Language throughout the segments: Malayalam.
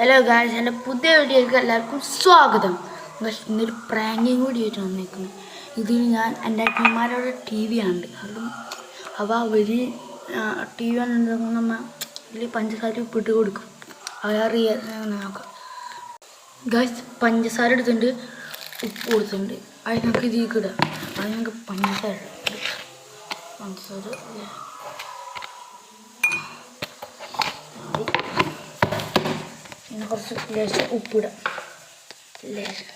ഹലോ ഗായ്സ്, എൻ്റെ പുതിയ വീഡിയോയ്ക്ക് എല്ലാവർക്കും സ്വാഗതം. ഇന്നൊരു പ്രാങ്കിങ് കൂടി ആയിട്ട് വന്നേക്കുന്നു. ഇതിൽ ഞാൻ എൻ്റെ അമ്മമാരോട് ടി വി ആണ്. അതും അപ്പോൾ അവർ ടി വി കണ്ടിട്ടുണ്ടെങ്കിൽ നമ്മൾ ഇതിൽ പഞ്ചസാര ഉപ്പിട്ട് കൊടുക്കും. അതറിയാൻ നോക്കാം ഗായ്സ്. പഞ്ചസാര എടുത്തിട്ടുണ്ട്, ഉപ്പ് കൊടുത്തിട്ടുണ്ട്. അത് ഞങ്ങൾക്ക് ഇതിലേക്ക് ഇടാം. അത് ഞങ്ങൾക്ക് പഞ്ചസാര പിന്നെ കുറച്ച് ലേശം ഉപ്പിടാം. ലേശം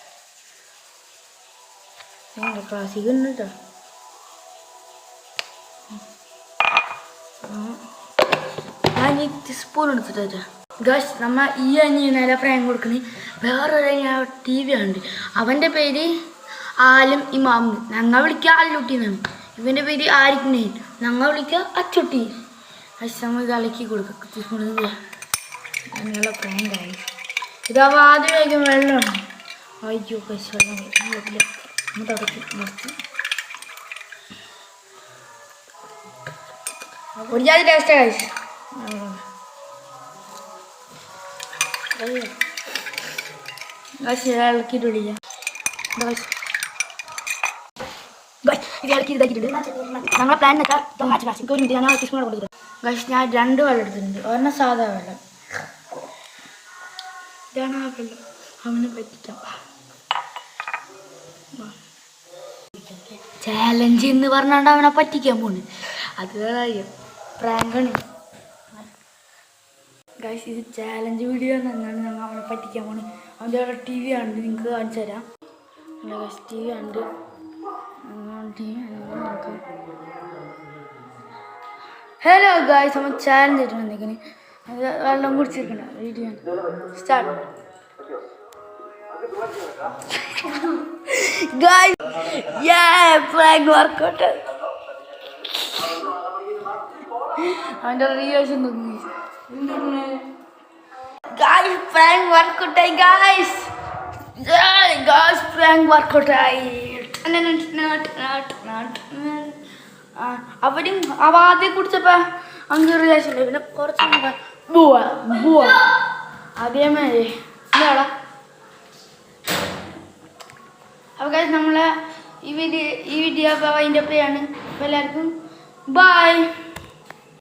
ക്ലാസ്സിക്ക് ഉണ്ട് കേട്ടോ. ഞാൻ ഈ സ്പൂൺ എടുത്തിട്ടാ ഗായ്സ്. നമ്മൾ ഈ അഞ്ഞി നേരെ പ്രാങ്ക് കൊടുക്കണേ. വേറൊരു ടി വി ഉണ്ട്. അവൻ്റെ പേര് ആലും ഇമാമ്. ഞങ്ങൾ വിളിക്കുക അല്ലുട്ടിന്നാണ്. ഇവൻ്റെ പേര് ആരിഫിനെയും. ഞങ്ങൾ വിളിക്കുക അച്ചുട്ടി. നമ്മൾ ഇത് ഇളക്കി കൊടുക്കുക. അങ്ങനെയുള്ള പ്രാങ്കായി. ഇതാവുമ്പോൾ ആദ്യം കഴിക്കും വെള്ളമാണ്. അയ്യോ കശ് വെള്ളം ഒന്ന് തുടക്കി നിർത്തി. ഒരു ജാതി ടേസ്റ്റാണ് കഴിച്ചു. ഇളക്കിയിട്ട് വിളിക്കാം. ഇത് ഇളക്കി ഇതാക്കിയിട്ടുണ്ട്. ഞങ്ങളെ പ്ലാൻ വെച്ചാൽ ഒരു മിനിറ്റ് ഞാൻ കിസ്മോടെ കൊടുത്തിട്ടുണ്ട്. ഗൈസ്, ഞാൻ 2 വെള്ളം എടുത്തിട്ടുണ്ട്. ഒരെണ്ണം സാധാ വെള്ളം. ഇതാണ് ആ വെള്ളം. അവനെ പറ്റിക്കാം. ചാലഞ്ച് എന്ന് പറഞ്ഞാണ്ട് അവനെ പറ്റിക്കാൻ പോണ്. അത് പ്രാങ്കാണ് ഗൈസ്. ഇത് ചാലഞ്ച് വീഡിയോ എന്നാണ്. ഞങ്ങൾ അവനെ പറ്റിക്കാൻ പോണ്. അവൻ്റെ അവിടെ ടി വി ഉണ്ട്, നിങ്ങൾക്ക് കാണിച്ചു തരാം. ഗൈസ്, ടി വി ഉണ്ട്. ഹലോ ഗൈസ്, അവൻ ചാലഞ്ച് ആയിട്ട് വന്നേക്കണേ. അത് വെള്ളം കുടിച്ചിരിക്കണ്ട. Video start. Guys, prank workout. അവൻ്റെ റിയാക്ഷൻ നോക്കി. ഗൈസ്, പ്രാങ്ക് വർക്കൗട്ടായി. ഗൈസ്, പ്രാങ്ക് വർക്കൗട്ടായി. അവരും ആദ്യം കുടിച്ചപ്പോൾ അങ്ങ് റിയാക്ഷൻ. പിന്നെ കുറച്ച് ബുവാ അതേമാതിരി എന്താടാ. അപ്പോൾ ഗൈസ്, നമ്മളെ ഈ വീഡിയോ അപ്പോൾ അതിൻ്റെ ഒക്കെയാണ്. അപ്പോൾ എല്ലാവർക്കും ബൈ.